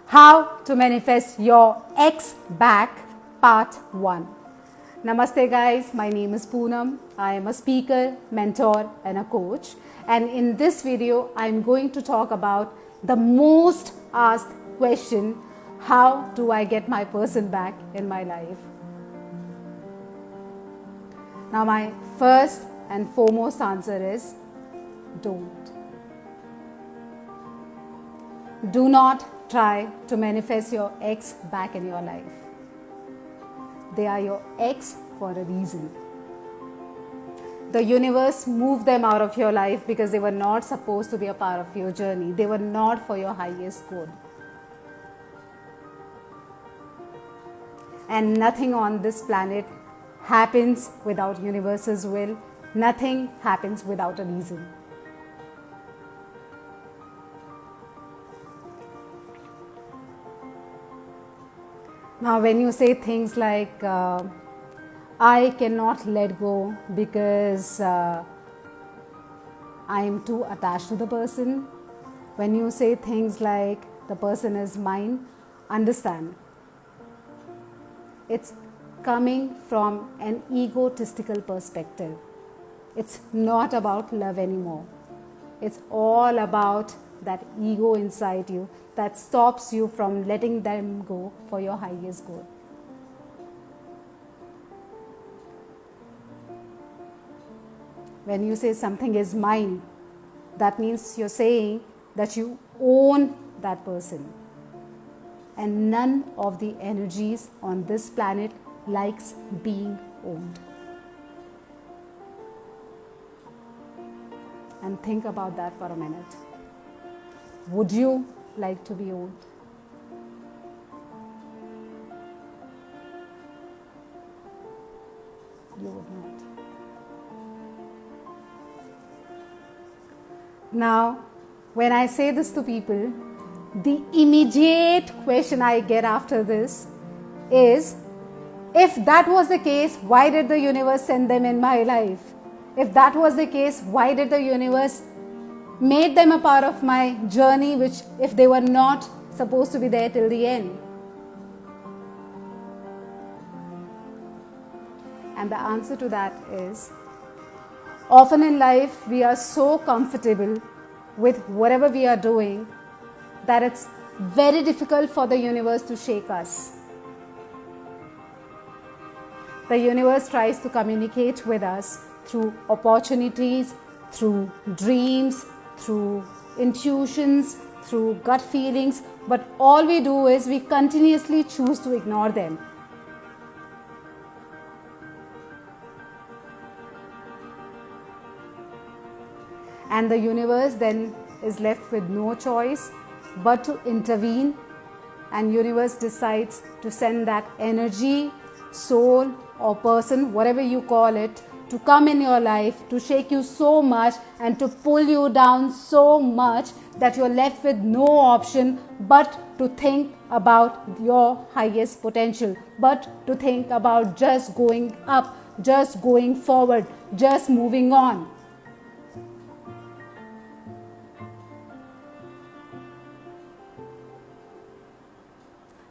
How to manifest your ex back, part 1. Namaste guys, my name is Poonam. I am a speaker, mentor and a coach. And in this video, I am going to talk about the most asked question, how do I get my person back in my life? Now my first and foremost answer is, don't. Do not try to manifest your ex back in your life. They are your ex for a reason. The universe moved them out of your life because they were not supposed to be a part of your journey. They were not for your highest good. And nothing on this planet happens without universe's will. Nothing happens without a reason. Now, when you say things like, I cannot let go because I am too attached to the person, when you say things like, the person is mine, understand, it's coming from an egotistical perspective. It's not about love anymore. It's all about that ego inside you that stops you from letting them go for your highest good. When you say something is mine, that means you're saying that you own that person. And none of the energies on this planet likes being owned. And think about that for a minute. Would you like to be owned? You would not. Now, when I say this to people, the immediate question I get after this is, if that was the case, why did the universe send them in my life? If that was the case, why did the universe made them a part of my journey, which if they were not supposed to be there till the end? And the answer to that is, often in life we are so comfortable with whatever we are doing that it's very difficult for the universe to shake us. The universe tries to communicate with us through opportunities, through dreams, through intuitions, through gut feelings, but all we do is we continuously choose to ignore them. And the universe then is left with no choice but to intervene, and universe decides to send that energy, soul or person, whatever you call it, to come in your life, to shake you so much and to pull you down so much that you're left with no option but to think about your highest potential, but to think about just going up, just going forward, just moving on.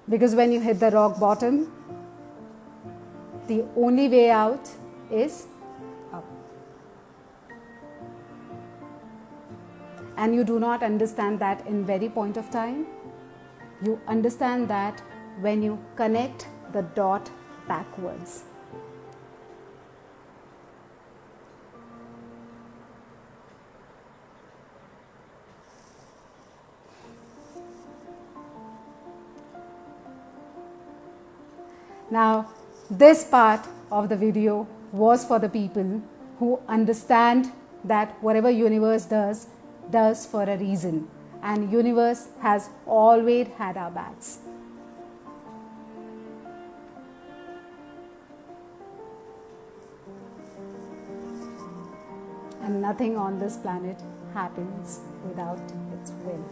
Because when you hit the rock bottom, the only way out is up. And you do not understand that in very point of time. You understand that when you connect the dot backwards. Now, this part of the video was for the people who understand that whatever universe does for a reason. And universe has always had our backs. And nothing on this planet happens without its will.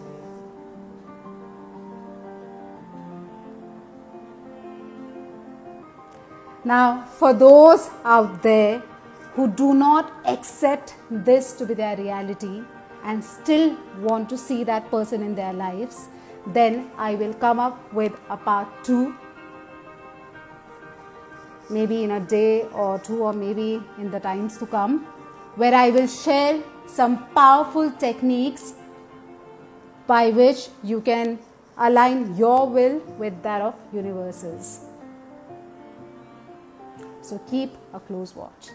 Now, for those out there who do not accept this to be their reality and still want to see that person in their lives, then I will come up with a part 2, maybe in a day or 2, or maybe in the times to come, where I will share some powerful techniques by which you can align your will with that of universes. So keep a close watch.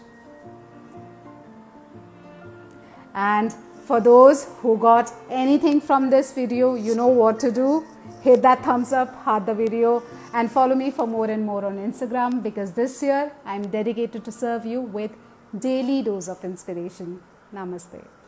And for those who got anything from this video, you know what to do. Hit that thumbs up, heart the video, and follow me for more and more on Instagram, because this year I am dedicated to serve you with daily dose of inspiration. Namaste.